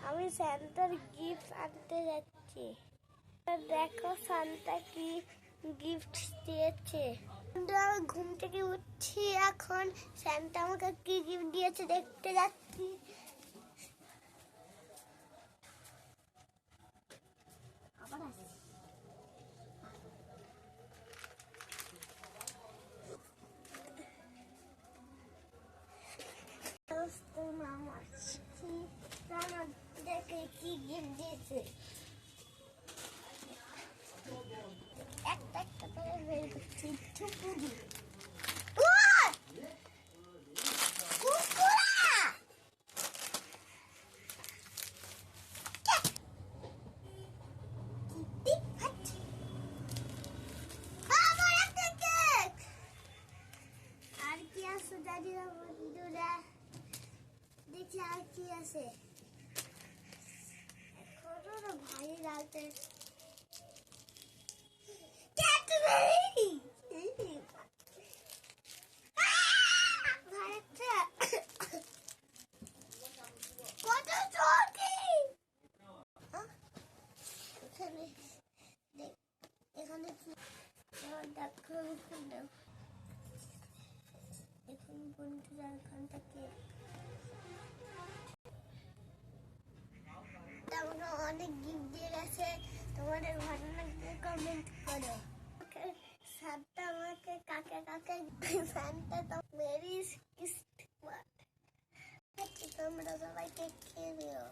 আমি সান্তার গিফট আনতে যাচ্ছি। দেখো সান্তা কি গিফট দিয়েছে। আমি ঘুম থেকে উঠছি, এখন সান্তা আমাকে কি গিফট দিয়েছে দেখতে যাচ্ছি। দেখে কি গিফট দিয়েছে, একটা একটা করে বের করছি। ঠুকুরি আর কি আছে দাদি বন্ধুরা, দেখি আর কি আছে। ভাই রাতে এখানে এখন বন্ধুরা এখান থেকে আমাকে অনেক গিফট দিয়ে গেছে। তোমাদের ভালো লাগলে কমেন্ট করো। সাতটা আমাকে কাকে কাকে ফ্যানটা তো মেরি কিস্ট তোমরা সবাইকে খেয়ে দিও।